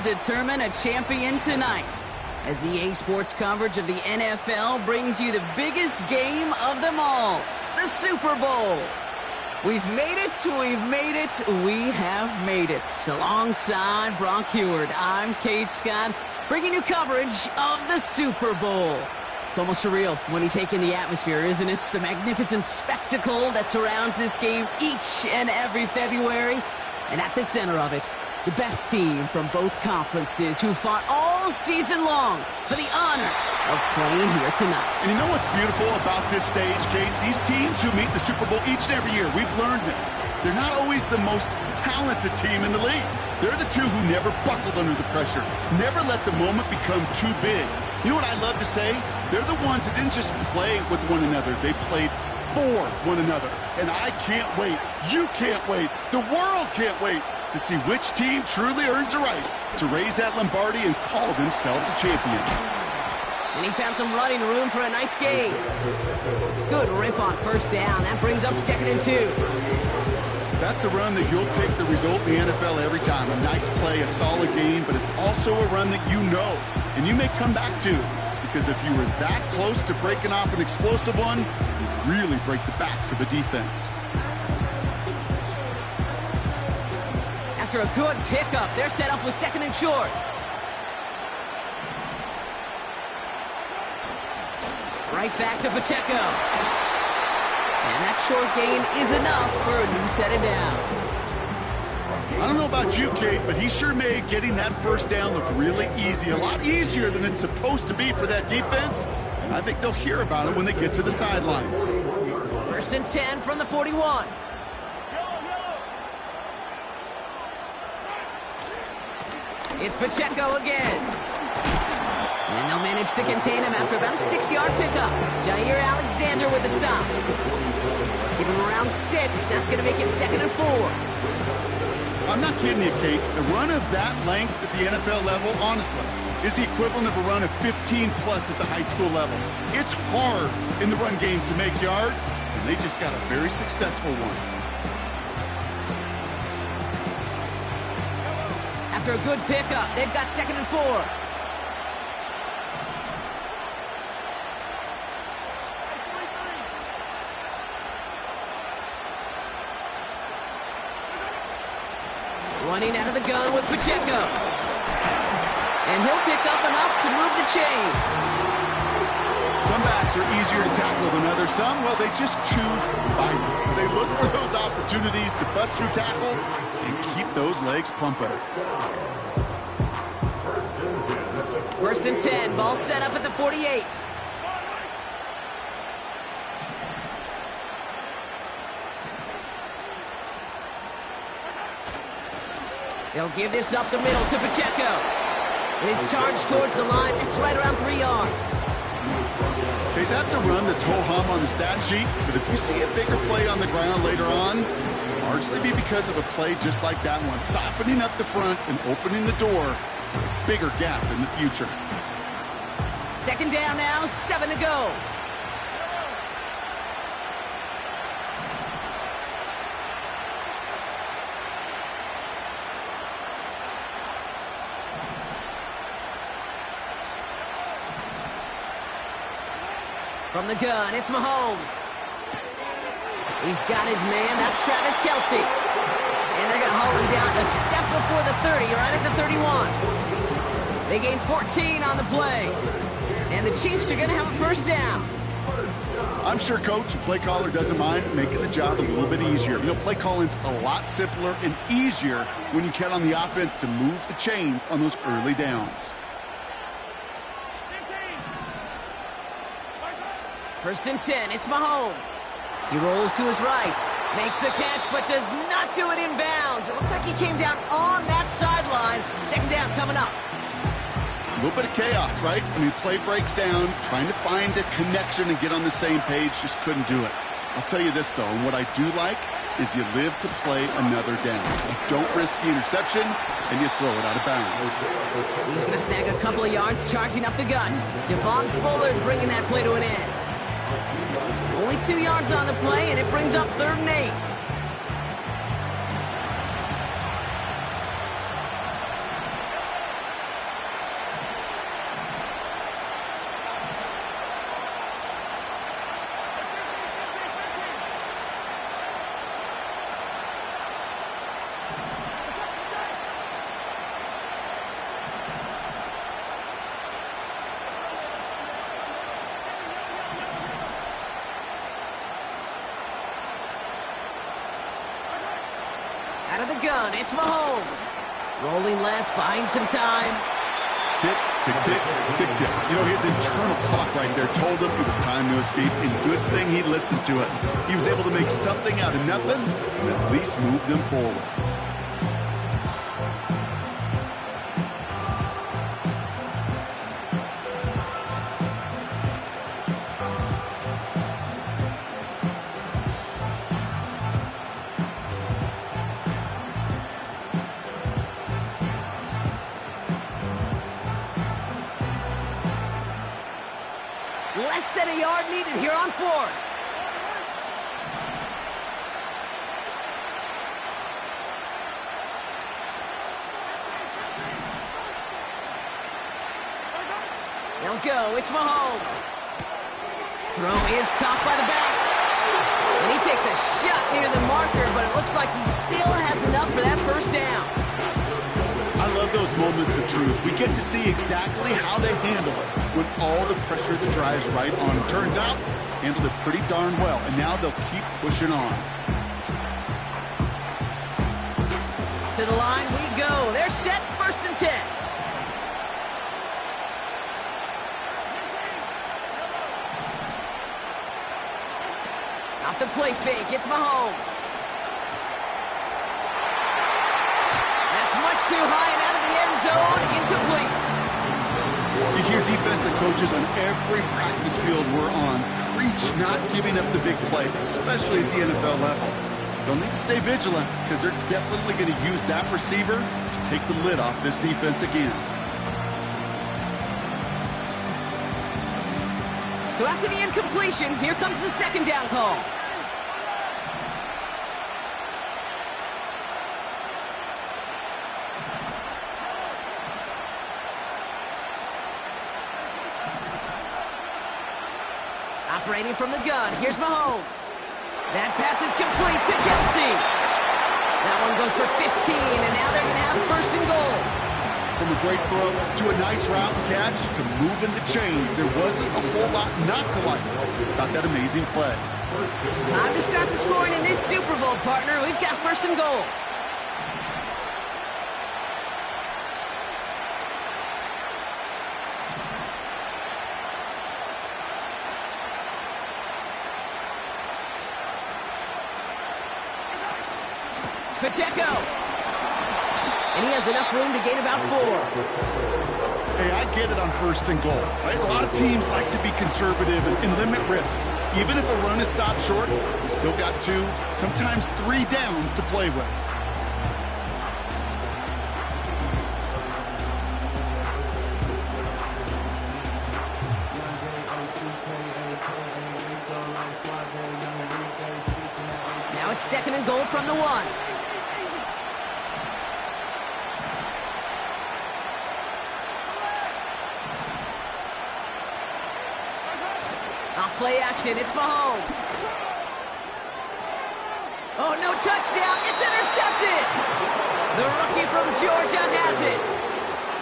determine a champion tonight, as EA Sports coverage of the NFL brings you the biggest game of them all, the Super Bowl. We've made it, we have made it. Alongside Brock Heward, I'm Kate Scott, bringing you coverage of the Super Bowl. It's almost surreal when you take in the atmosphere, isn't it? It's the magnificent spectacle that surrounds this game each and every February. And at the center of it, the best team from both conferences who fought all season long for the honor of playing here tonight. And you know what's beautiful about this stage, Kate? These teams who meet the Super Bowl each and every year, we've learned this. They're not always the most talented team in the league. They're the two who never buckled under the pressure, never let the moment become too big. You know what I love to say? They're the ones that didn't just play with one another, they played for one another. And I can't wait, you can't wait, the world can't wait to see which team truly earns the right to raise that Lombardi and call themselves a champion. And he found some running room for a nice gain. Good rip on first down. That brings up 2nd and 2. That's a run that you'll take the result in the NFL every time. A nice play, a solid game, but it's also a run that you know, and you may come back to, because if you were that close to breaking off an explosive one, you'd really break the backs of a defense. After a good pickup, they're set up with 2nd and short. Right back to Pacheco. And that short gain is enough for a new set of downs. I don't know about you, Kate, but he sure made getting that first down look really easy. A lot easier than it's supposed to be for that defense. I think they'll hear about it when they get to the sidelines. 1st and 10 from the 41. It's Pacheco again. And they'll manage to contain him after about a 6-yard pickup. Jair Alexander with the stop. Give him around 6. That's going to make it 2nd and 4. I'm not kidding you, Kate. A run of that length at the NFL level, honestly, is the equivalent of a run of 15-plus at the high school level. It's hard in the run game to make yards, and they just got a very successful one. After a good pickup, they've got 2nd and 4. Running out of the gun with Pacheco. And he'll pick up enough to move the chains. Some backs are easier to tackle than others. Some, well, they just choose violence. They look for those opportunities to bust through tackles and keep those legs pumping. 1st and 10, ball set up at the 48. They'll give this up the middle to Pacheco. His charge towards the line, it's right around 3 yards. Okay, that's a run that's ho-hum on the stat sheet, but if you see a bigger play on the ground later on, largely be because of a play just like that one, softening up the front and opening the door for a bigger gap in the future. 2nd down now, 7 to go. From the gun, it's Mahomes. He's got his man, that's Travis Kelce. And they're going to haul him down a step before the 30, right at the 31. They gain 14 on the play. And the Chiefs are going to have a first down. I'm sure, Coach, the play caller doesn't mind making the job a little bit easier. You know, play calling's a lot simpler and easier when you count on the offense to move the chains on those early downs. 1st and 10, it's Mahomes. He rolls to his right, makes the catch, but does not do it in bounds. It looks like he came down on that sideline. 2nd down coming up. A little bit of chaos, right? I mean, play breaks down, trying to find a connection and get on the same page, just couldn't do it. I'll tell you this, though, and what I do like is you live to play another down. You don't risk the interception, and you throw it out of bounds. He's going to snag a couple of yards, charging up the gut. Javon Bullard bringing that play to an end. Only 2 yards on the play, and it brings up 3rd and 8. Out of the gun, it's Mahomes. Rolling left, buying some time. Tick, tick, tick, tick, tick. You know, his internal clock right there told him it was time to escape, and good thing he listened to it. He was able to make something out of nothing and at least move them forward. Less than a yard needed here on fourth. They'll go. It's Mahomes. Throw is caught by the back. And he takes a shot near the marker, but it looks like he still has enough for that first down. I love those moments of truth. We get to see exactly how they handle it when all the pressure of the drive's right on them. Turns out, handled it pretty darn well, and now they'll keep pushing on. To the line we go. They're set, 1st and 10. Off the play fake, it's Mahomes. That's much too high and out of the end zone, incomplete. You hear defensive coaches on every practice field we're on preach not giving up the big play, especially at the NFL level. They'll need to stay vigilant because they're definitely going to use that receiver to take the lid off this defense again. So after the incompletion, here comes the 2nd down call. Operating from the gun, here's Mahomes. That pass is complete to Kelsey. That one goes for 15, and now they're going to have 1st and goal. From a great throw to a nice route and catch to moving the chains, there wasn't a whole lot not to like about that amazing play. Time to start the scoring in this Super Bowl, partner. We've got 1st and goal. Pacheco. And he has enough room to gain about 4. Hey, I get it on 1st and goal, right? A lot of teams like to be conservative and limit risk. Even if a run is stopped short, we still got 2, sometimes 3 downs to play with. Now it's 2nd and goal from the 1. Off play action, it's Mahomes. Oh, no touchdown, it's intercepted! The rookie from Georgia has it.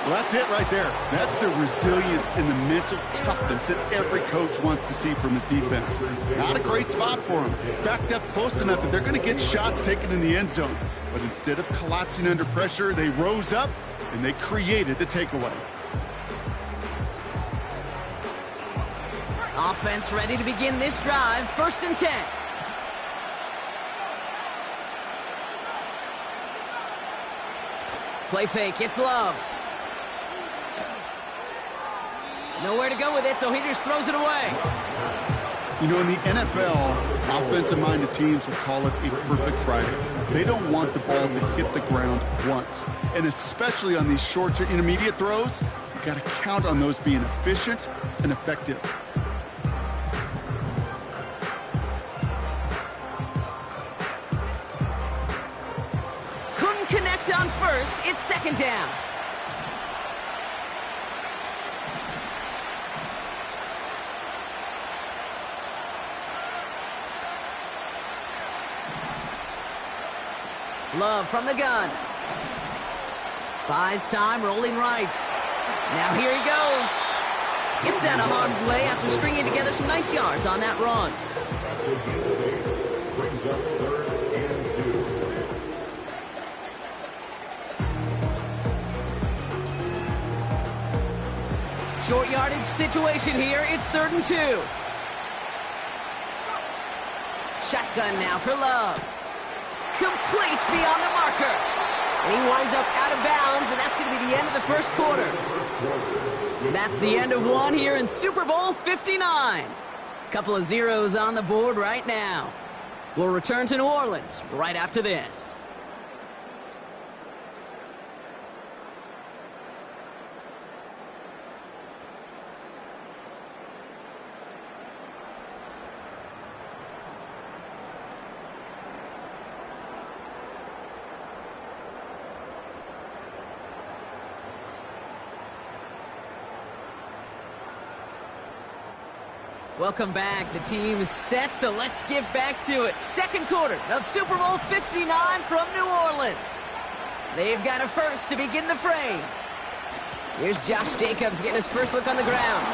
Well, that's it right there. That's the resilience and the mental toughness that every coach wants to see from his defense. Not a great spot for him. Backed up close enough that they're going to get shots taken in the end zone. But instead of collapsing under pressure, they rose up and they created the takeaway. Offense ready to begin this drive. 1st and 10. Play fake. It's Love. Nowhere to go with it, so he just throws it away. You know, in the NFL, offensive-minded teams will call it a perfect Friday. They don't want the ball to hit the ground once. And especially on these short to intermediate throws, you've got to count on those being efficient and effective. Couldn't connect on 1st. It's 2nd down. Love from the gun. Buys time, rolling right. Now here he goes. Gets out of harm's way after stringing together some nice yards on that run. Short yardage situation here. It's 3rd and 2. Shotgun now for Love. Completes beyond the marker. And he winds up out of bounds, and that's going to be the end of the first quarter. That's the end of one here in Super Bowl 59. Couple of zeros on the board right now. We'll return to New Orleans right after this. Welcome back. The team is set, so let's get back to it. Second quarter of Super Bowl 59 from New Orleans. They've got a first to begin the frame. Here's Josh Jacobs getting his first look on the ground.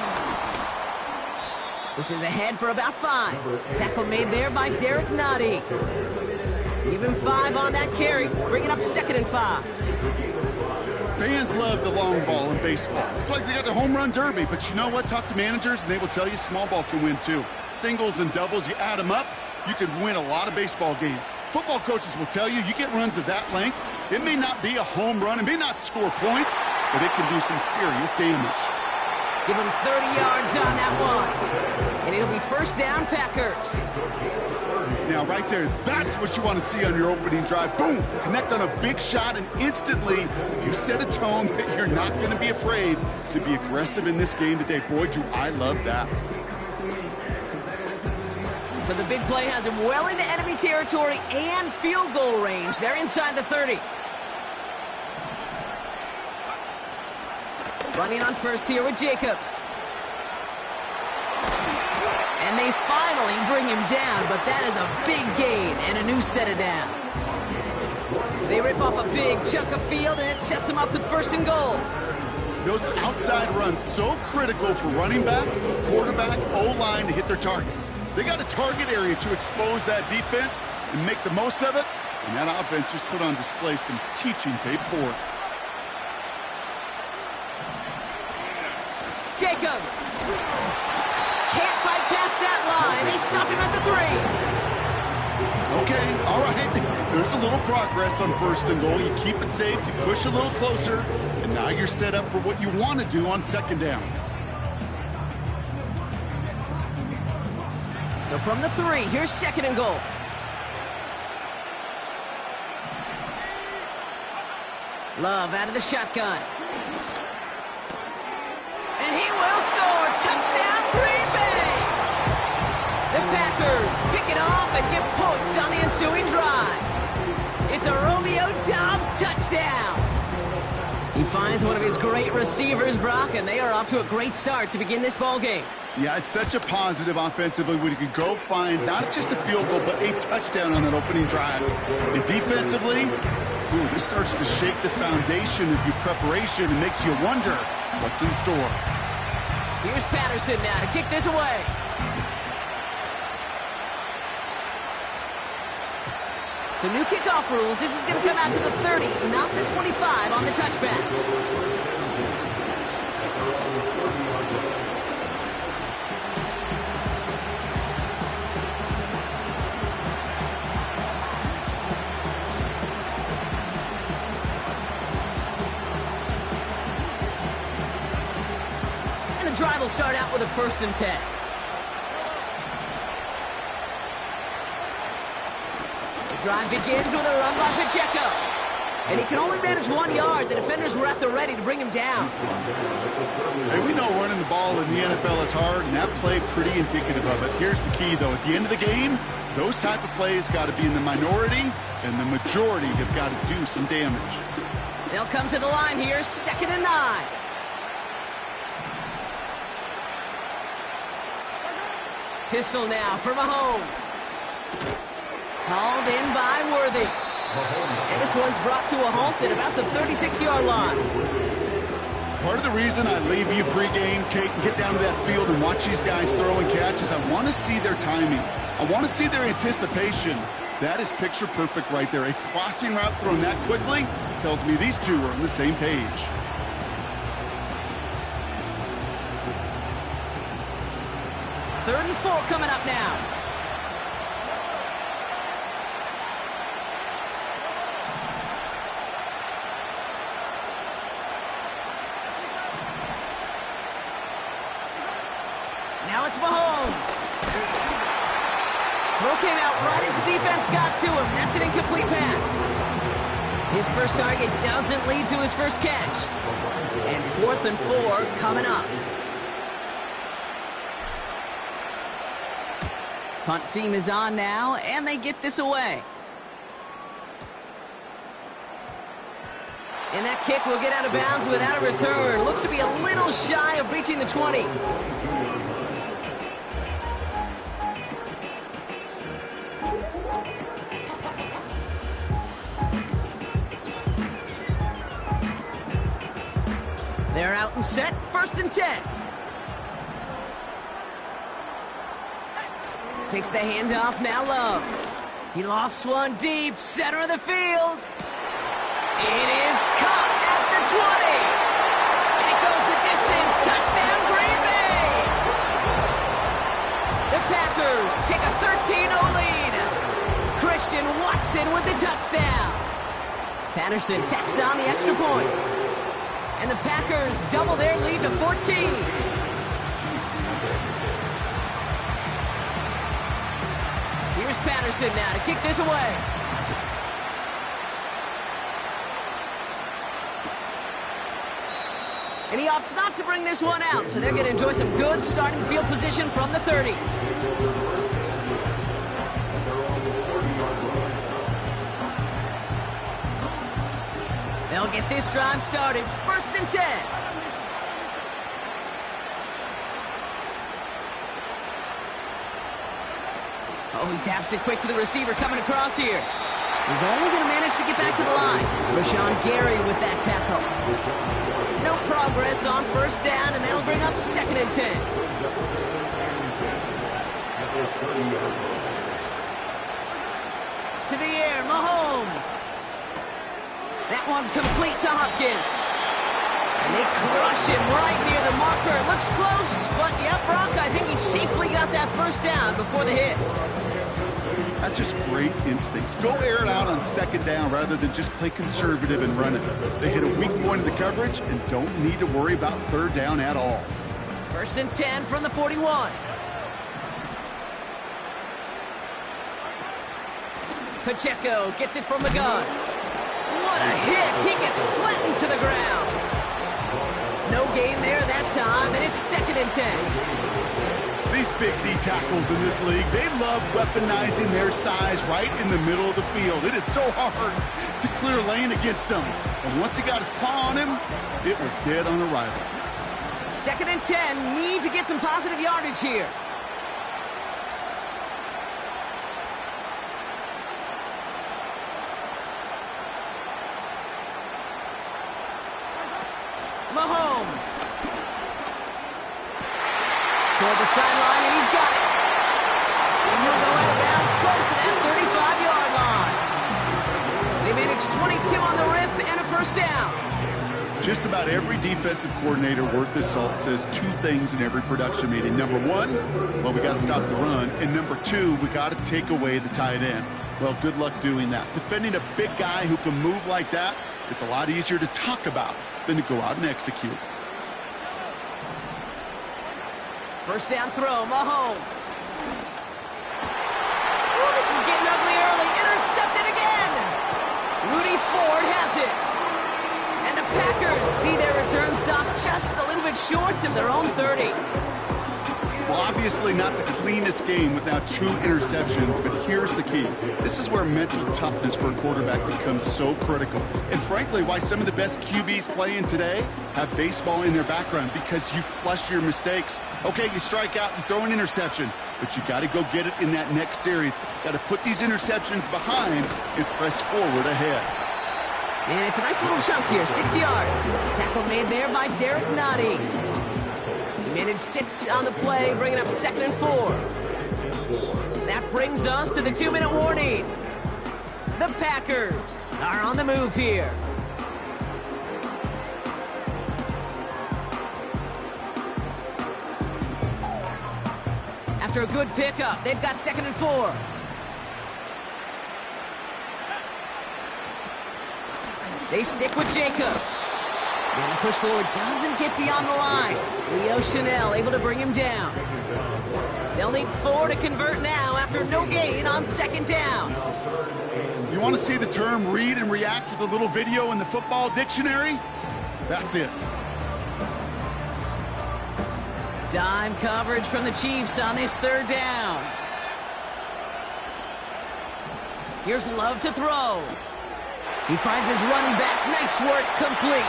This is ahead for about 5. Tackle made there by Derek Nottie. Give him 5 on that carry. Bring it up 2nd and 5. Fans love the long ball in baseball. It's like they got the home run derby, but you know what? Talk to managers, and they will tell you small ball can win too. Singles and doubles, you add them up, you can win a lot of baseball games. Football coaches will tell you, you get runs of that length, it may not be a home run, it may not score points, but it can do some serious damage. Give him 30 yards on that one. And it'll be first down, Packers. Now, right there, that's what you want to see on your opening drive. Boom! Connect on a big shot, and instantly you set a tone that you're not going to be afraid to be aggressive in this game today. Boy, do I love that. So the big play has him well into enemy territory and field goal range. They're inside the 30. Running on first here with Jacobs. And they finally bring him down, but that is a big gain and a new set of downs. They rip off a big chunk of field, and it sets them up with 1st and goal. Those outside runs so critical for running back, quarterback, O-line to hit their targets. They got a target area to expose that defense and make the most of it, and that offense just put on display some teaching tape for it. Jacobs. Can't fight past that line. They stop him at the 3. Okay, all right. There's a little progress on 1st and goal. You keep it safe, you push a little closer, and now you're set up for what you want to do on 2nd down. So from the 3, here's 2nd and goal. Love out of the shotgun. And he will score. Touchdown, Green Bay! The Packers pick it off and get points on the ensuing drive. It's a Romeo Doubs touchdown. He finds one of his great receivers, Brock, and they are off to a great start to begin this ball game. Yeah, it's such a positive offensively when you can go find not just a field goal, but a touchdown on that opening drive. And defensively, this starts to shake the foundation of your preparation and makes you wonder what's in store. Here's Patterson now to kick this away. So new kickoff rules. This is going to come out to the 30, not the 25 on the touchback. The drive will start out with a 1st and 10. The drive begins with a run by Pacheco. And he can only manage 1 yard. The defenders were at the ready to bring him down. Hey, we know running the ball in the NFL is hard, and that play pretty indicative of it. Here's the key, though. At the end of the game, those type of plays got to be in the minority, and the majority have got to do some damage. They'll come to the line here, 2nd and 9. Pistol now for Mahomes. Called in by Worthy. And this one's brought to a halt at about the 36-yard line. Part of the reason I leave you pregame, Kate, and get down to that field and watch these guys throw and catch is I want to see their timing. I want to see their anticipation. That is picture perfect right there. A crossing route thrown that quickly tells me these two are on the same page. 3rd and 4 coming up now. Now it's Mahomes. Throw came out right as the defense got to him. That's an incomplete pass. His first target doesn't lead to his first catch. And 4th and 4 coming up. Punt team is on now, and they get this away. And that kick will get out of bounds without a return. Looks to be a little shy of reaching the 20. They're out and set, 1st and 10. Takes the handoff, now Love. He lofts one deep, center of the field. It is caught at the 20. And it goes the distance, touchdown Green Bay. The Packers take a 13-0 lead. Christian Watson with the touchdown. Patterson tacks on the extra point. And the Packers double their lead to 14. Here's Patterson now to kick this away. And he opts not to bring this one out, so they're going to enjoy some good starting field position from the 30. They'll get this drive started. 1st and 10. Oh, he taps it quick to the receiver coming across here. He's only going to manage to get back to the line. Rashawn Gary with that tackle. No progress on 1st down, and that'll bring up 2nd and 10. To the air, Mahomes. That one complete to Hopkins. And they crush him right near the marker. Looks close, but yep, Brock, I think he safely got that 1st down before the hit. That's just great instincts. Go air it out on 2nd down rather than just play conservative and run it. They hit a weak point in the coverage and don't need to worry about 3rd down at all. 1st and 10 from the 41. Pacheco gets it from the gun. What a hit! He gets flattened to the ground. No gain there that time, and it's 2nd and 10. These big D tackles in this league, they love weaponizing their size right in the middle of the field. It is so hard to clear lane against them. And once he got his paw on him, it was dead on arrival. 2nd and 10, need to get some positive yardage here. Mahomes. Toward the sideline, and he's got it. And he'll go out of bounds close to that 35-yard line. They managed 22 on the rip and a 1st down. Just about every defensive coordinator worth his salt says 2 things in every production meeting. Number 1, well, we got to stop the run. And number 2, we got to take away the tight end. Well, good luck doing that. Defending a big guy who can move like that, it's a lot easier to talk about than to go out and execute. 1st down throw, Mahomes. Ooh, this is getting ugly early. Intercepted again. Rudy Ford has it. And the Packers see their return stop just a little bit short of their own 30. Well, obviously not the cleanest game without 2 interceptions, but here's the key. This is where mental toughness for a quarterback becomes so critical. And frankly, why some of the best QBs playing today have baseball in their background, because you flush your mistakes. Okay, you strike out, you throw an interception, but you got to go get it in that next series. Got to put these interceptions behind and press forward ahead. And it's a nice little chunk here, 6 yards. Tackle made there by Derek Nottie. Managed 6 on the play, bringing up 2nd and 4. That brings us to the 2-minute warning. The Packers are on the move here. After a good pickup, they've got 2nd and 4. They stick with Jacobs. And the push forward doesn't get beyond the line. Leo Chanel able to bring him down. They'll need 4 to convert now after no gain on 2nd down. You want to see the term read and react with a little video in the football dictionary? That's it. Dime coverage from the Chiefs on this 3rd down. Here's Love to throw. He finds his running back. Nice work, complete.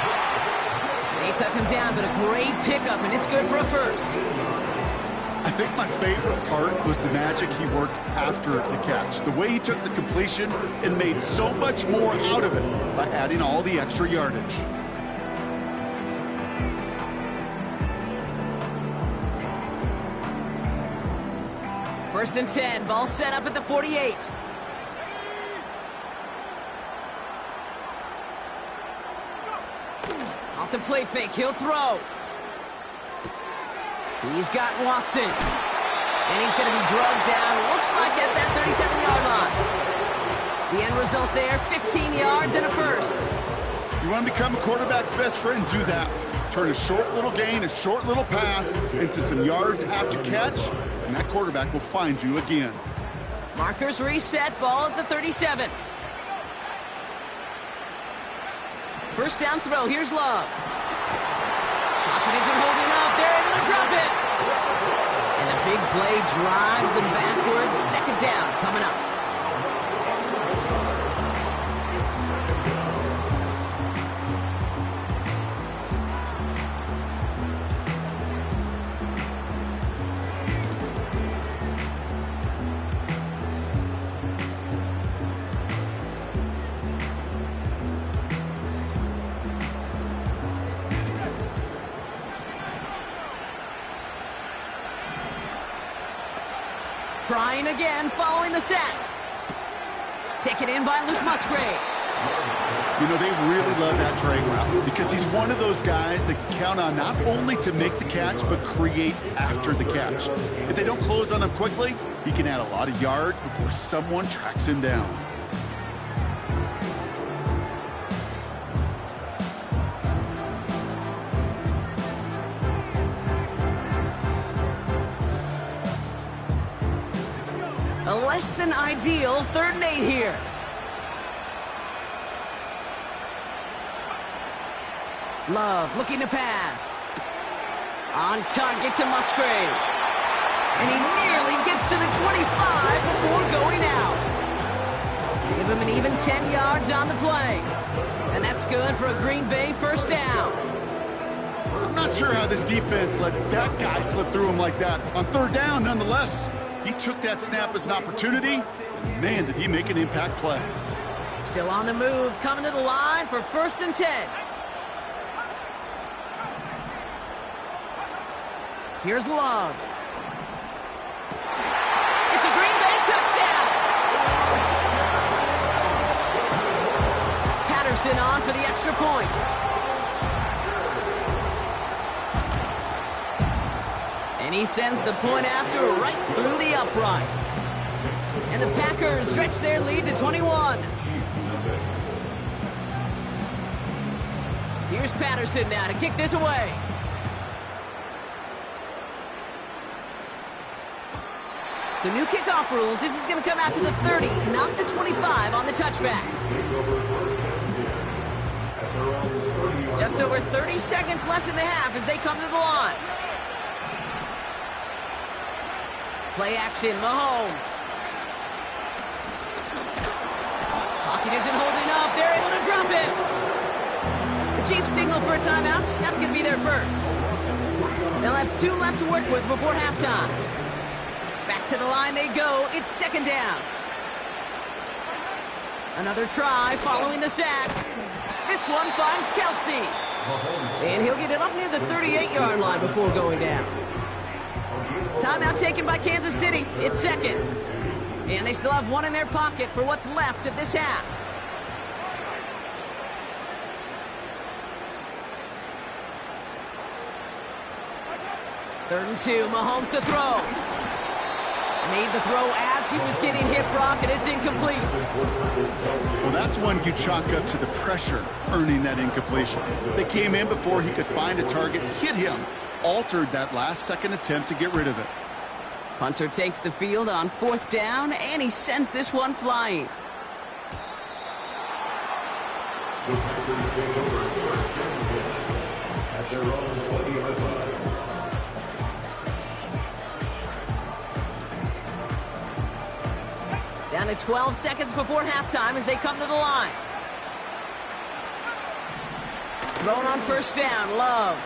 They touch him down, but a great pickup, and it's good for a first. I think my favorite part was the magic he worked after the catch. The way he took the completion and made so much more out of it by adding all the extra yardage. First and 10, ball set up at the 48. Off the play fake, he'll throw. He's got Watson. And he's going to be drugged down, looks like at that 37-yard line. The end result there, 15 yards and a first. You want to become a quarterback's best friend? Do that. Turn a short little gain, a short little pass into some yards after catch, and that quarterback will find you again. Markers reset, ball at the 37. First down throw, here's Love. Pocket isn't holding up, they're able to drop it. And the big play drives them backwards. 2nd down coming up. Trying again, following the sack. Taken in by Luke Musgrave. You know, they really love that drag route because he's one of those guys that count on not only to make the catch, but create after the catch. If they don't close on him quickly, he can add a lot of yards before someone tracks him down. A less than ideal 3rd and 8 here. Love looking to pass. On target to Musgrave. And he nearly gets to the 25 before going out. Give him an even 10 yards on the play. And that's good for a Green Bay first down. I'm not sure how this defense let that guy slip through him like that. On 3rd down, nonetheless. He took that snap as an opportunity, and man, did he make an impact play. Still on the move, coming to the line for 1st and 10. Here's Love. It's a Green Bay touchdown! Patterson on for the extra point. And he sends the point after right through the uprights. And the Packers stretch their lead to 21. Here's Patterson now to kick this away. So new kickoff rules. This is going to come out to the 30, not the 25 on the touchback. Just over 30 seconds left in the half as they come to the line. Play action, Mahomes. Pocket isn't holding up. They're able to drop it. The Chiefs signal for a timeout. That's going to be their first. They'll have 2 left to work with before halftime. Back to the line they go. It's 2nd down. Another try following the sack. This one finds Kelsey. And he'll get it up near the 38-yard line before going down. Timeout taken by Kansas City. It's 2nd. And they still have 1 in their pocket for what's left of this half. Third and 2, Mahomes to throw. Made the throw as he was getting hit, Brock, and it's incomplete. Well, that's one you chalk up to the pressure earning that incompletion. They came in before he could find a target, hit him, altered that last-second attempt to get rid of it. Punter takes the field on 4th down, and he sends this one flying. Down to 12 seconds before halftime as they come to the line. Thrown on 1st down, Love.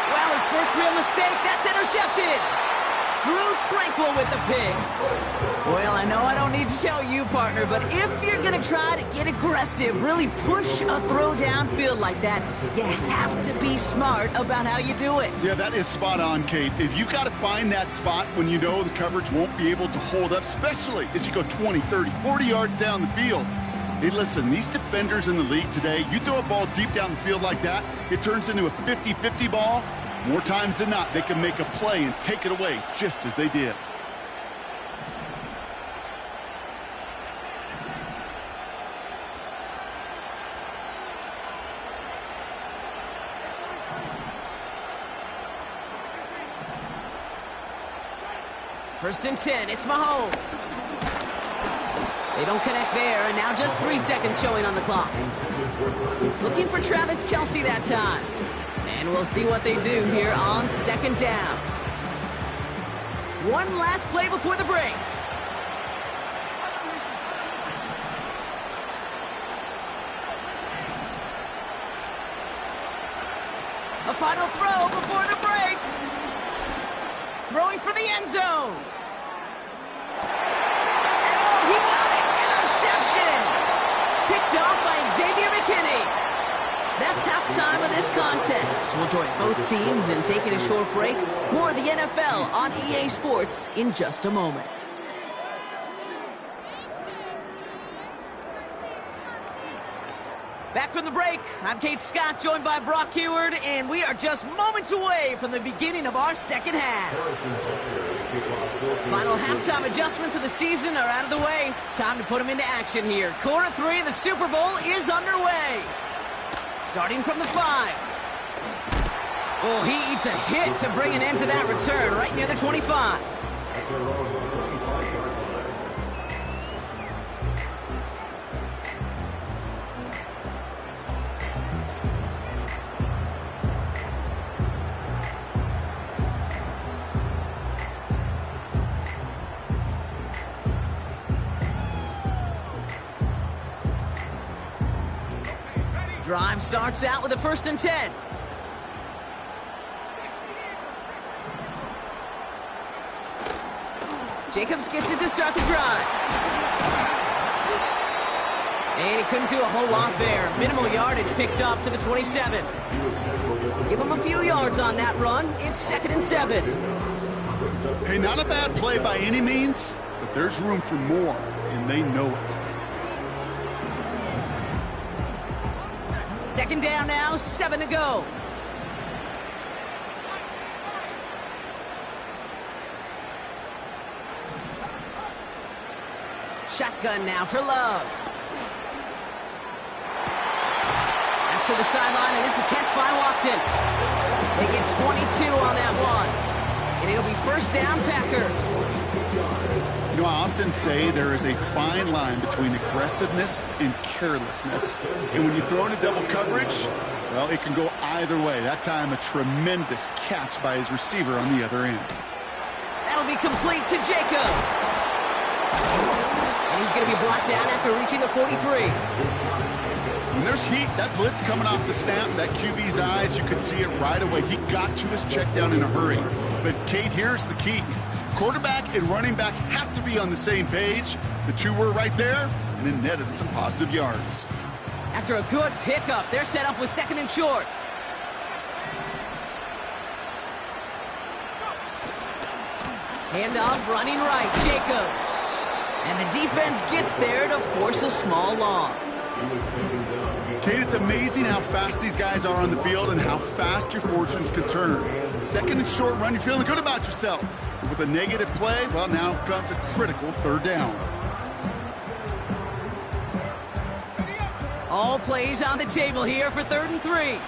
Well, his first real mistake, that's intercepted. Drew Tranquil with the pick. Well, I know I don't need to tell you, partner, but if you're going to try to get aggressive, really push a throw downfield like that, you have to be smart about how you do it. Yeah, that is spot on, Kate. If you've got to find that spot when you know the coverage won't be able to hold up, especially as you go 20, 30, 40 yards down the field. Hey, listen, these defenders in the league today, you throw a ball deep down the field like that, it turns into a 50-50 ball. More times than not, they can make a play and take it away, just as they did. First and 10, it's Mahomes. They don't connect there, and now just 3 seconds showing on the clock. Looking for Travis Kelce that time. And we'll see what they do here on 2nd down. One last play before the break. A final throw before the break. Throwing for the end zone. And oh, he got it! Interception! Picked off by Xavier McKinney. That's halftime of this contest. We'll join both teams in taking a short break. More of the NFL on EA Sports in just a moment. Back from the break, I'm Kate Scott, joined by Brock Heward, and we are just moments away from the beginning of our second half. Final halftime adjustments of the season are out of the way. It's time to put them into action here. Quarter 3 of the Super Bowl is underway. Starting from the 5. Oh, he eats a hit to bring an end to that return right near the 25. Drive starts out with a 1st and 10. Jacobs gets it to start the drive. And he couldn't do a whole lot there. Minimal yardage picked up to the 27. Give him a few yards on that run. It's 2nd and 7. Hey, not a bad play by any means, but there's room for more, and they know it. 2nd down now, 7 to go. Shotgun now for Love. That's to the sideline, and it's a catch by Watson. They get 22 on that one. And it'll be 1st down, Packers. You know, I often say there is a fine line between aggressiveness and carelessness. And when you throw into double coverage, well, it can go either way. That time, a tremendous catch by his receiver on the other end. That'll be complete to Jacobs. And he's going to be brought down after reaching the 43. When there's heat, that blitz coming off the snap, that QB's eyes, you could see it right away. He got to his check down in a hurry. But, Kate, here's the key. Quarterback and running back have to be on the same page. The two were right there, and it netted some positive yards. After a good pickup, they're set up with 2nd and short. Handoff running right, Jacobs. And the defense gets there to force a small loss. Kate, it's amazing how fast these guys are on the field and how fast your fortunes can turn. Second and short run, you're feeling good about yourself. But with a negative play, well, now comes a critical third down. All plays on the table here for 3rd and 3.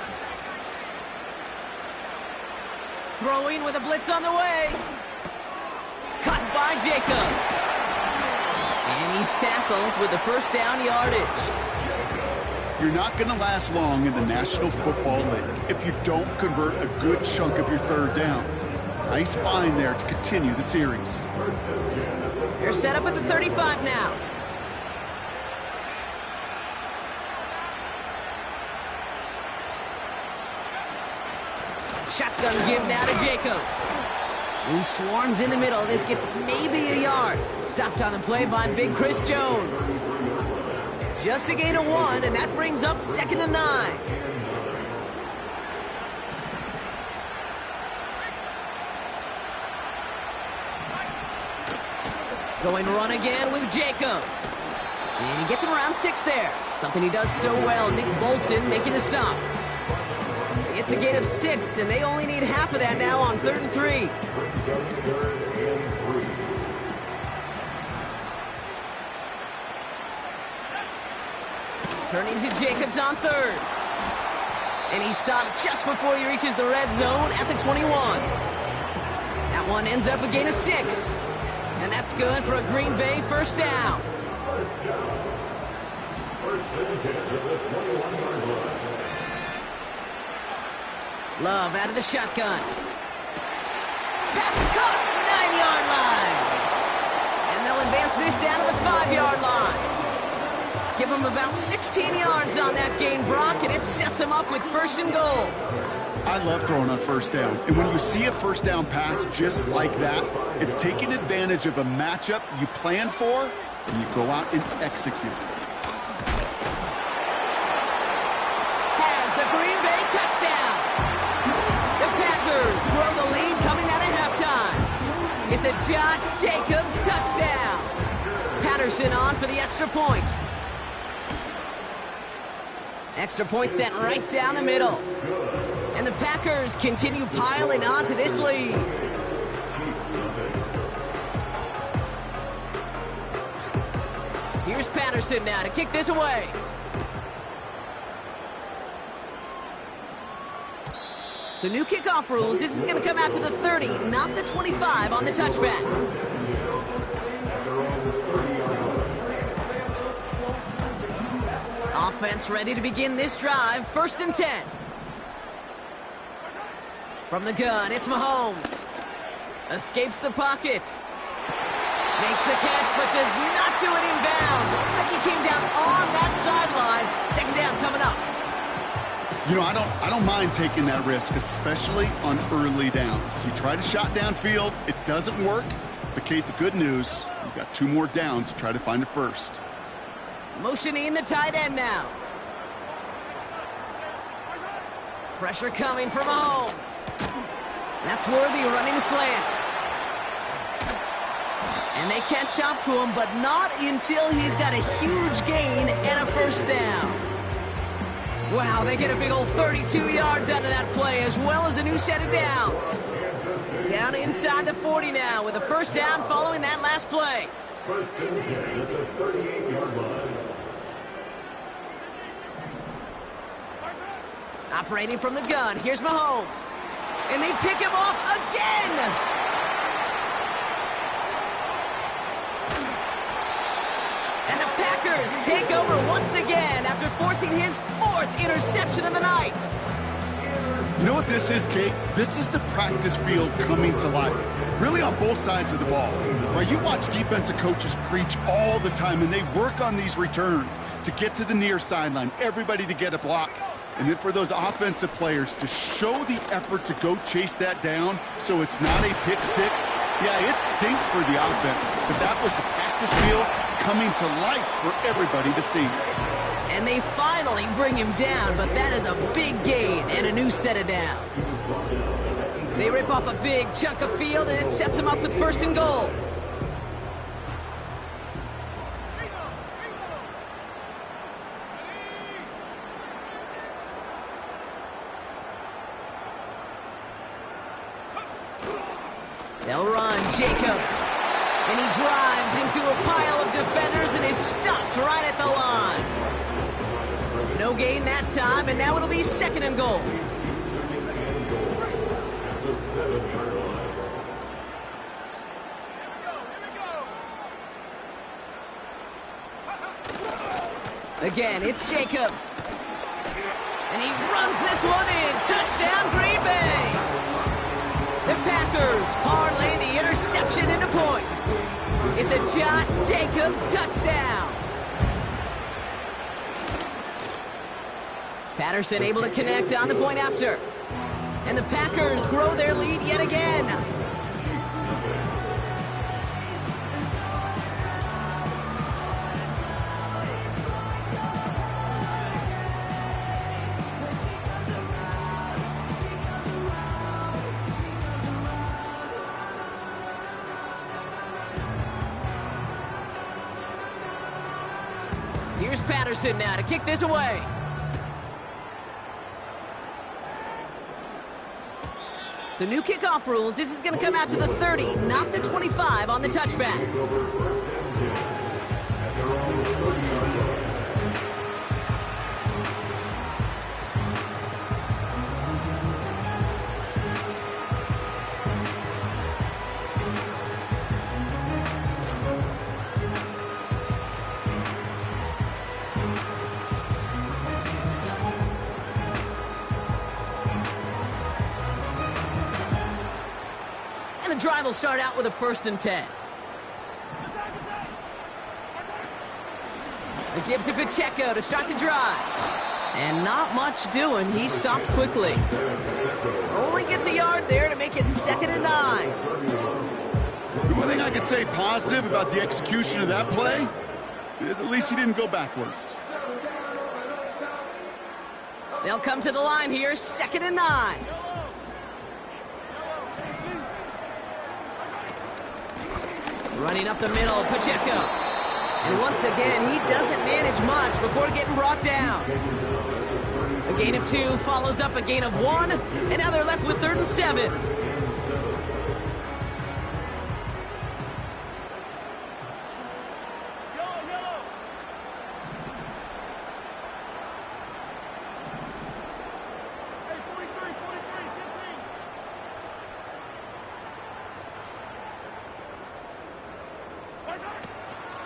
Throwing with a blitz on the way. Cut by Jacobs. And he's tackled with the first down yardage. You're not going to last long in the National Football League if you don't convert a good chunk of your third downs. Nice find there to continue the series. They're set up at the 35 now. Shotgun give now to Jacobs, who swarms in the middle. This gets maybe a yard. Stopped on the play by Big Chris Jones. Just a gain of 1, and that brings up 2nd and 9. Going run again with Jacobs. And he gets him around 6 there. Something he does so well. Nick Bolton making the stop. It's a gain of 6, and they only need half of that now on 3rd and 3. Turning to Jacobs on 3rd. And he stopped just before he reaches the red zone at the 21. That one ends up a gain of 6. And that's good for a Green Bay first down. Love out of the shotgun. Pass caught, 9-yard line. And they'll advance this down to the 5-yard line. Give them about 16 yards on that gain, Brock, and it sets them up with 1st and goal. I love throwing on 1st down. And when you see a 1st down pass just like that, it's taking advantage of a matchup you plan for, and you go out and execute. Has the Green Bay touchdown. The Packers grow the lead coming out of halftime. It's a Josh Jacobs touchdown. Patterson on for the extra point. Extra point sent right down the middle. And the Packers continue piling on to this lead. Here's Patterson now to kick this away. So new kickoff rules. This is going to come out to the 30, not the 25 on the touchback. Offense ready to begin this drive. 1st and 10. From the gun, it's Mahomes. Escapes the pocket. Makes the catch, but does not do it in bounds. Looks like he came down on that sideline. 2nd down coming up. You know, I don't mind taking that risk, especially on early downs. You try to shot downfield, it doesn't work. But Kate, the good news, you've got 2 more downs to try to find a 1st. Motioning the tight end now. Pressure coming from Mahomes. That's Worthy running the slant. And they catch up to him, but not until he's got a huge gain and a 1st down. Wow, they get a big old 32 yards out of that play, as well as a new set of downs. Down inside the 40 now with a 1st down following that last play. Operating from the gun, here's Mahomes. And they pick him off again! And the Packers take over once again after forcing his 4th interception of the night. You know what this is, Kate? This is the practice field coming to life. Really on both sides of the ball. Right, you watch defensive coaches preach all the time, and they work on these returns to get to the near sideline, everybody to get a block. And then for those offensive players to show the effort to go chase that down so it's not a pick 6, yeah, it stinks for the offense. But that was the practice field coming to life for everybody to see. And they finally bring him down, but that is a big gain and a new set of downs. They rip off a big chunk of field, and it sets them up with 1st and goal. They'll run. Jacobs. And he drives into a pile of defenders and is stopped right at the line. No gain that time, and now it'll be 2nd and goal. Again, it's Jacobs. And he runs this one in. Touchdown, Green Bay. The Packers parlay the interception into points. It's a Josh Jacobs touchdown. Patterson able to connect on the point after. And the Packers grow their lead yet again. Here's Patterson now to kick this away. So new kickoff rules. This is going to come out to the 30, not the 25 on the touchback. And the drive will start out with a 1st and 10. It gives to Pacheco to start the drive. And not much doing. He stopped quickly. Only gets a yard there to make it 2nd and 9. The one thing I could say positive about the execution of that play is at least he didn't go backwards. They'll come to the line here, 2nd and 9. Running up the middle, Pacheco. And once again, he doesn't manage much before getting brought down. A gain of 2 follows up a gain of 1, and now they're left with 3rd and 7.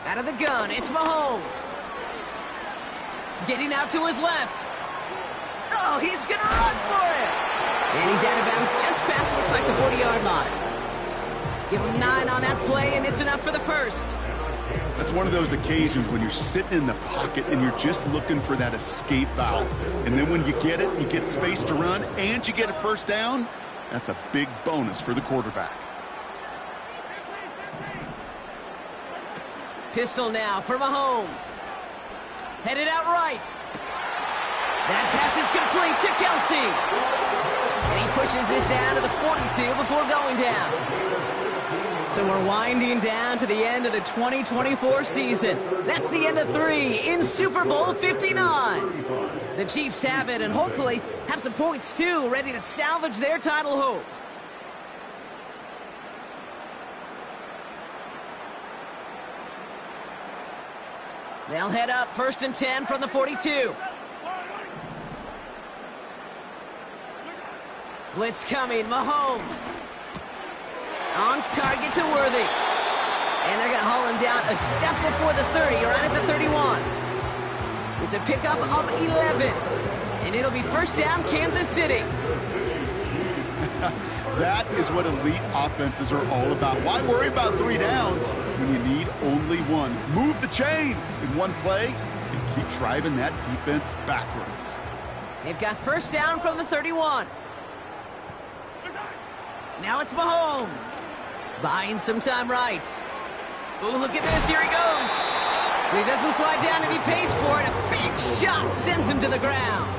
Out of the gun, it's Mahomes. Getting out to his left. Oh, he's going to run for it. And he's out of bounds just past, looks like the 40-yard line. Give him 9 on that play, and it's enough for the 1st. That's one of those occasions when you're sitting in the pocket and you're just looking for that escape valve. And then when you get it, you get space to run, and you get a 1st down. That's a big bonus for the quarterback. Pistol now for Mahomes. Headed out right. That pass is complete to Kelsey. And he pushes this down to the 42 before going down. So we're winding down to the end of the 2024 season. That's the end of 3 in Super Bowl 59. The Chiefs have it and hopefully have some points too, ready to salvage their title hopes. They'll head up 1st and 10 from the 42. Blitz coming, Mahomes. On target to Worthy. And they're going to haul him down a step before the 30, right at the 31. It's a pickup of 11. And it'll be 1st down, Kansas City. That is what elite offenses are all about. Why worry about 3 downs when you need only 1? Move the chains in one play and keep driving that defense backwards. They've got 1st down from the 31. Now it's Mahomes. Buying some time right. Oh, look at this. Here he goes. He doesn't slide down and he pays for it. A big shot sends him to the ground.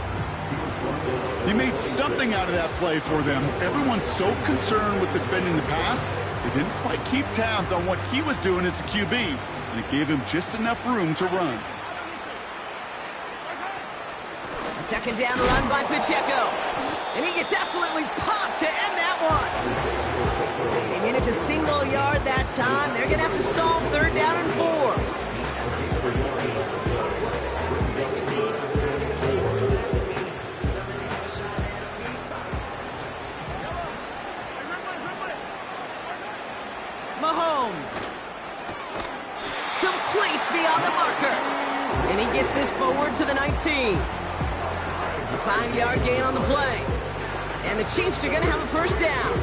He made something out of that play for them. Everyone's so concerned with defending the pass, they didn't quite keep tabs on what he was doing as a QB, and it gave him just enough room to run. A 2nd down run by Pacheco. And he gets absolutely popped to end that one. And in a manage a single yard that time. They're going to have to solve 3rd down and 4. Mahomes. Complete beyond the marker. And he gets this forward to the 19. A 5-yard gain on the play. And the Chiefs are going to have a 1st down.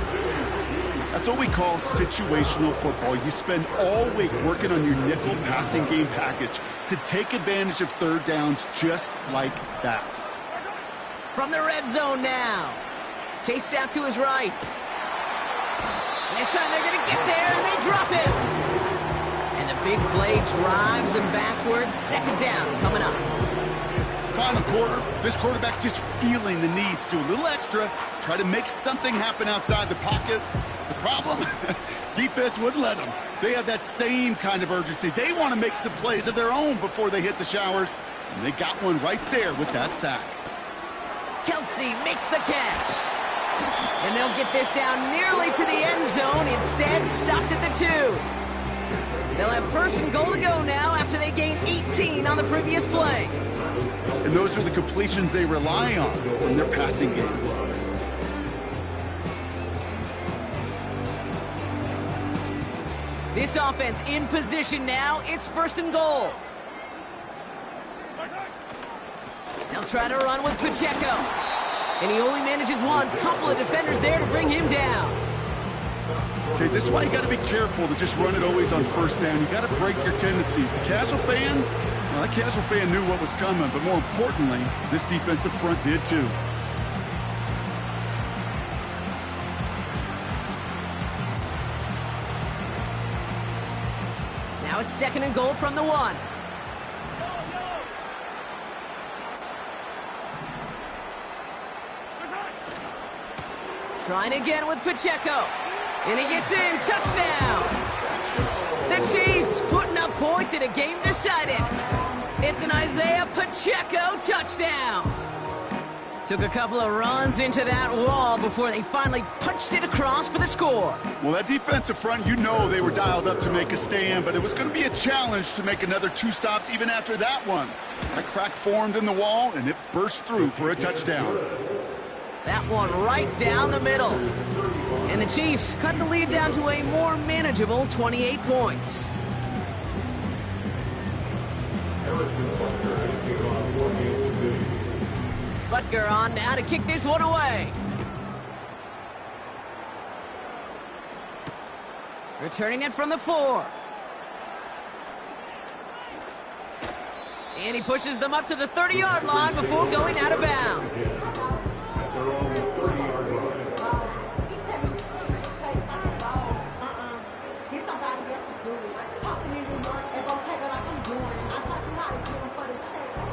That's what we call situational football. You spend all week working on your nickel passing game package to take advantage of 3rd downs just like that. From the red zone now. Chased out to his right. And this time they're going to get there, and they drop him. And the big play drives them backwards. 2nd down coming up. Final quarter, this quarterback's just feeling the need to do a little extra, try to make something happen outside the pocket. The problem? Defense wouldn't let them. They have that same kind of urgency. They want to make some plays of their own before they hit the showers, and they got one right there with that sack. Kelsey makes the catch. And they'll get this down nearly to the end zone. Instead, stopped at the 2. They'll have 1st and goal to go now after they gain 18 on the previous play. And those are the completions they rely on in their passing game. This offense in position now. It's 1st and goal. They'll try to run with Pacheco. And he only manages one. Couple of defenders there to bring him down. Okay, this is why you got to be careful to just run it always on 1st down. You got to break your tendencies. The casual fan, well, that casual fan knew what was coming, but more importantly, this defensive front did too. Now it's 2nd and goal from the 1. Trying again with Pacheco. And he gets in. Touchdown. The Chiefs putting up points in a game decided. It's an Isaiah Pacheco touchdown. Took a couple of runs into that wall before they finally punched it across for the score. Well, that defensive front, you know they were dialed up to make a stand, but it was going to be a challenge to make another 2 stops even after that one. That crack formed in the wall, and it burst through for a touchdown. That one right down the middle. And the Chiefs cut the lead down to a more manageable 28 points. Butker on now to kick this one away. Returning it from the 4. And he pushes them up to the 30-yard line before going out of bounds.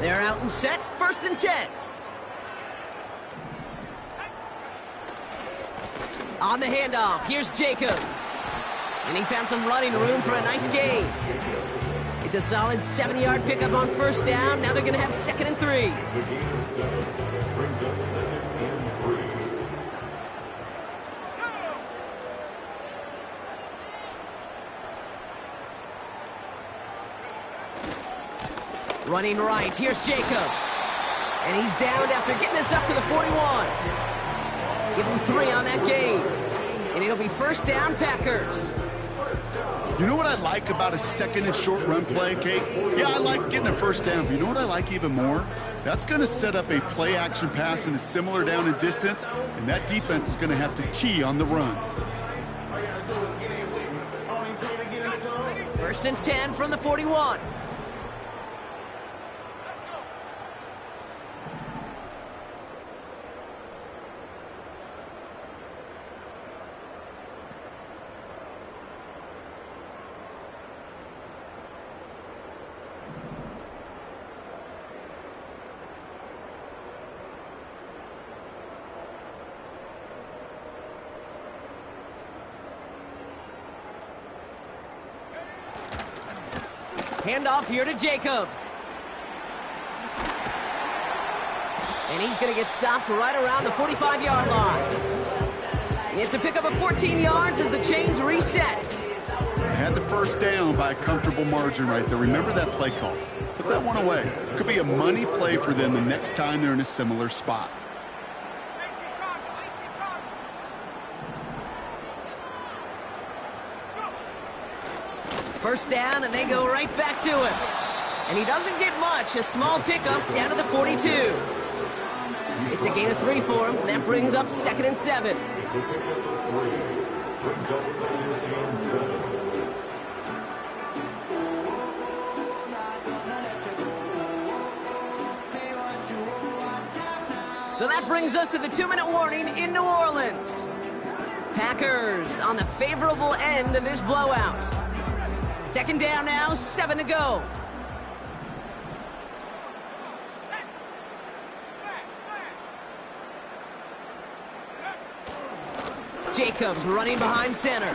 They're out and set. 1st and 10. On the handoff, here's Jacobs. And he found some running room for a nice gain. It's a solid 70-yard pickup on 1st down. Now they're going to have 2nd and 3. Running right, here's Jacobs. And he's downed after getting this up to the 41. Give him 3 on that gain. And it'll be 1st down, Packers. You know what I like about a 2nd and short run play, Kate? Yeah, I like getting a 1st down, but you know what I like even more? That's going to set up a play action pass in a similar down and distance, and that defense is going to have to key on the run. 1st and 10 from the 41. Handoff here to Jacobs. And he's going to get stopped right around the 45-yard line. It's a pickup of 14 yards as the chains reset. They had the first down by a comfortable margin right there. Remember that play call. Put that one away. Could be a money play for them the next time they're in a similar spot. First down, and they go right back to him. And he doesn't get much. A small pickup down to the 42. It's a gain of 3 for him. That brings up 2nd and 7. So that brings us to the 2-minute warning in New Orleans. Packers on the favorable end of this blowout. 2nd down now, 7 to go. Jacobs running behind center.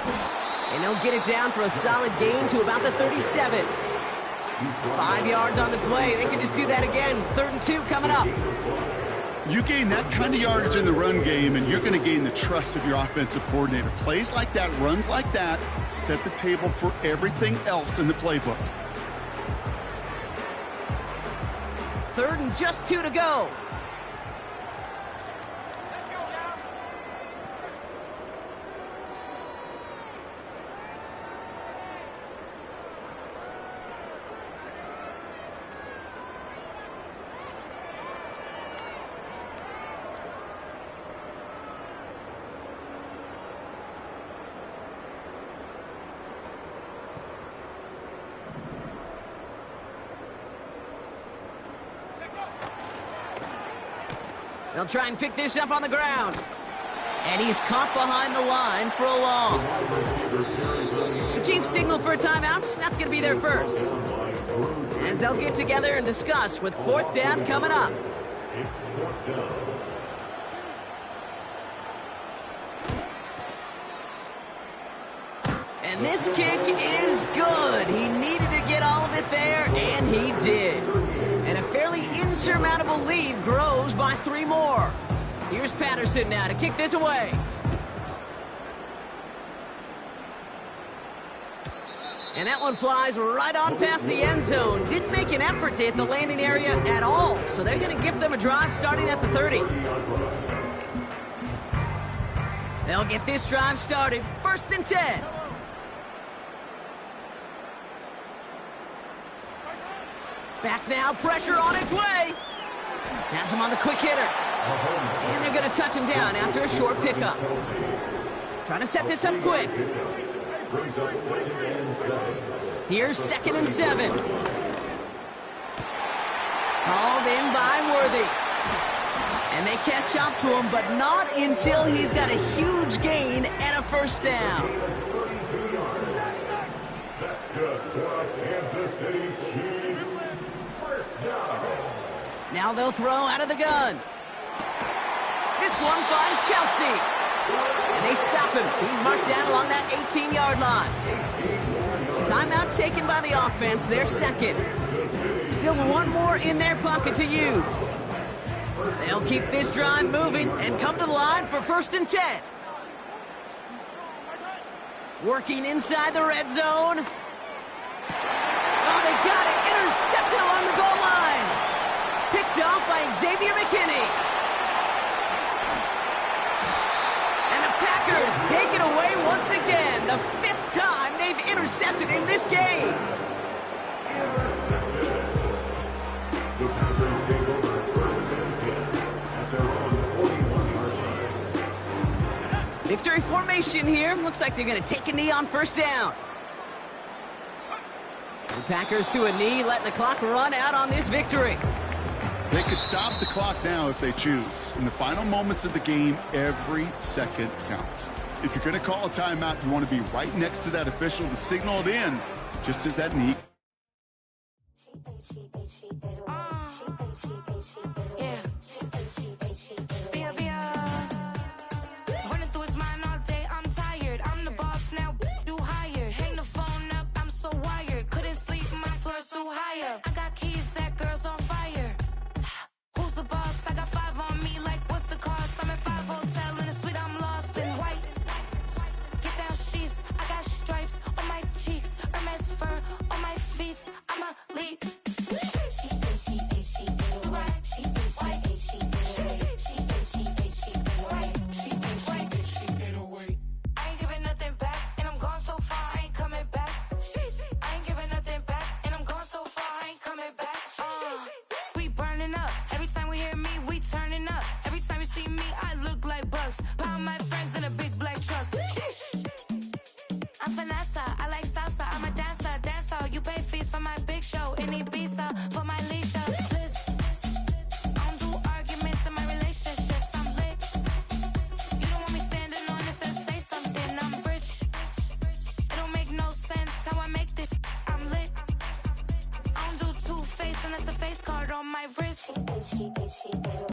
And he'll get it down for a solid gain to about the 37. 5 yards on the play. They can just do that again. 3rd and 2 coming up. You gain that kind of yardage in the run game, and you're going to gain the trust of your offensive coordinator. Plays like that, runs like that, set the table for everything else in the playbook. 3rd and just 2 to go. They'll try and pick this up on the ground. And he's caught behind the line for a loss. The Chiefs signal for a timeout. That's going to be their first. As they'll get together and discuss with 4th down coming up. And this kick is good. He needed to get all of it there, and he did. And a fairly insurmountable lead grows by 3 more. Here's Patterson now to kick this away. And that one flies right on past the end zone. Didn't make an effort to hit the landing area at all. So they're going to give them a drive starting at the 30. They'll get this drive started. 1st and 10. Back now, pressure on its way. Has him on the quick hitter. And they're going to touch him down after a short pickup. Trying to set this up quick. Here's 2nd and 7. Called in by Worthy. And they catch up to him, but not until he's got a huge gain and a 1st down. That's good for Kansas City Chiefs. Now they'll throw out of the gun. This one finds Kelsey. And they stop him. He's marked down along that 18-yard line. Timeout taken by the offense, their 2nd. Still 1 more in their pocket to use. They'll keep this drive moving and come to the line for 1st and 10. Working inside the red zone. Oh, they got it. Intercepted along the goal line. Picked off by Xavier McKinney. And the Packers take it away once again. The 5th time they've intercepted in this game. The Packers take over 1st and 10 at their own 41-yard line. Victory formation here. Looks like they're going to take a knee on 1st down. The Packers to a knee, letting the clock run out on this victory. They could stop the clock now if they choose. In the final moments of the game, every second counts. If you're going to call a timeout, you want to be right next to that official to signal it in, just as that knee. Running through his mind all day, I'm tired. I'm the boss now, do higher. Hang the phone up, I'm so wired. Couldn't sleep, my floor's too high up. I got keys, that girl's on fire. Who's the boss? I got 5 on me, like what's the cost? I'm at 5 hotel in a suite, I'm lost in white that's the face card on my wrist.